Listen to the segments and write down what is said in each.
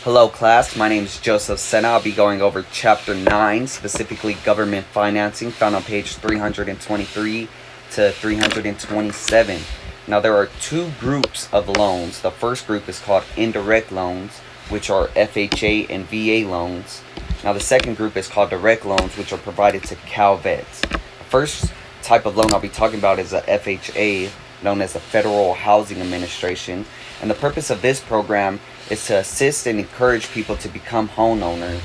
Hello class, my name is Joseph Sena. I'll be going over chapter 9, specifically government financing, found on page 323 to 327. Now there are two groups of loans. The first group is called indirect loans, which are FHA and VA loans. Now the second group is called direct loans, which are provided to Cal Vets. The first type of loan I'll be talking about is a FHA, known as the Federal Housing Administration. And the purpose of this program is to assist and encourage people to become homeowners.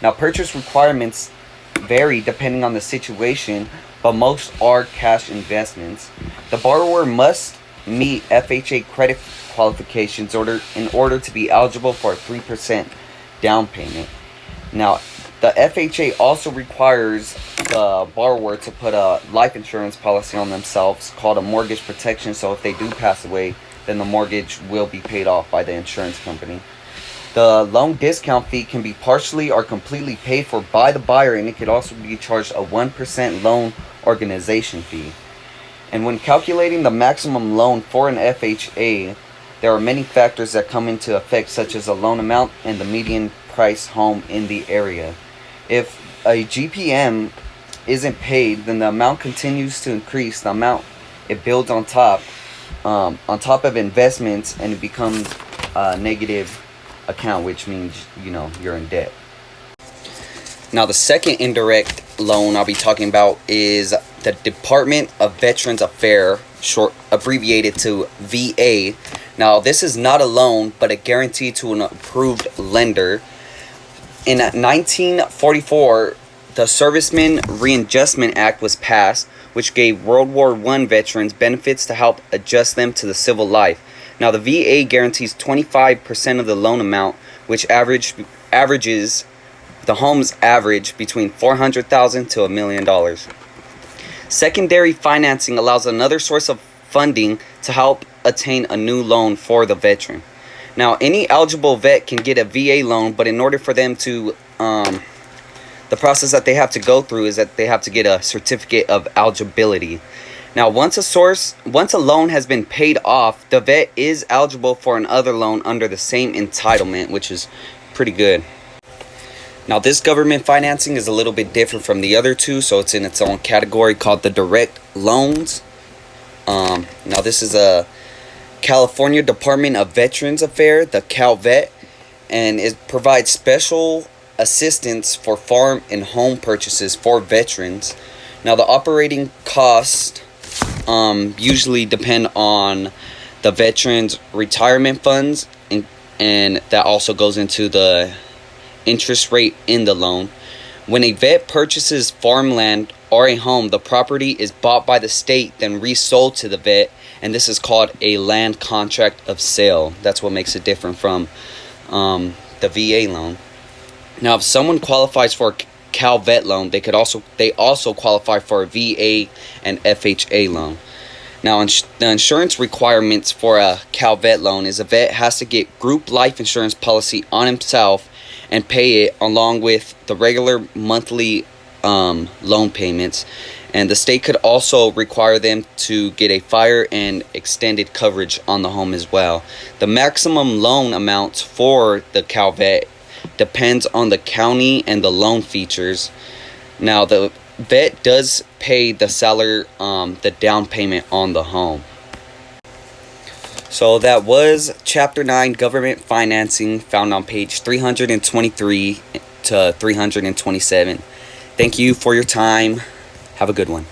Now purchase requirements vary depending on the situation, but most are cash investments. The borrower must meet FHA credit qualifications in order to be eligible for a 3% down payment. Now the FHA also requires the borrower to put a life insurance policy on themselves called a mortgage protection, so if they do pass away, then the mortgage will be paid off by the insurance company. The loan discount fee can be partially or completely paid for by the buyer, and it could also be charged a 1% loan organization fee. And when calculating the maximum loan for an FHA, there are many factors that come into effect, such as the loan amount and the median price home in the area. If a GPM isn't paid, then the amount continues to increase. The amount it builds on top of investments, and it becomes a negative account, which means you're in debt. Now the second indirect loan I'll be talking about is the Department of Veterans Affairs, short abbreviated to VA. Now this is not a loan, but a guarantee to an approved lender. In 1944, the Servicemen Readjustment Act was passed, which gave World War I veterans benefits to help adjust them to the civil life. Now the VA guarantees 25% of the loan amount, which averages the homes average between $400,000 to $1 million. Secondary financing allows another source of funding to help attain a new loan for the veteran. Now any eligible vet can get a VA loan, but in order for them to the process that they have to go through is that they have to get a certificate of eligibility. Now once a loan has been paid off, the vet is eligible for another loan under the same entitlement, which is pretty good. Now this government financing is a little bit different from the other two, so it's in its own category called the direct loans. Now this is a California Department of Veterans Affairs, the Cal Vet, and it provides special assistance for farm and home purchases for veterans. Now the operating costs usually depend on the veterans' retirement funds, and that also goes into the interest rate in the loan. When a vet purchases farmland or a home, the property is bought by the state, then resold to the vet, and this is called a land contract of sale. That's what makes it different from the VA loan. Now, if someone qualifies for a Cal Vet loan, they also qualify for a VA and FHA loan. Now, the insurance requirements for a Cal Vet loan is a vet has to get group life insurance policy on himself and pay it along with the regular monthly loan payments. And the state could also require them to get a fire and extended coverage on the home as well. The maximum loan amounts for the Cal Vet depends on the county and the loan features. Now the vet does pay the seller the down payment on the home. So that was chapter 9, government financing, found on page 323 to 327. Thank you for your time. Have a good one.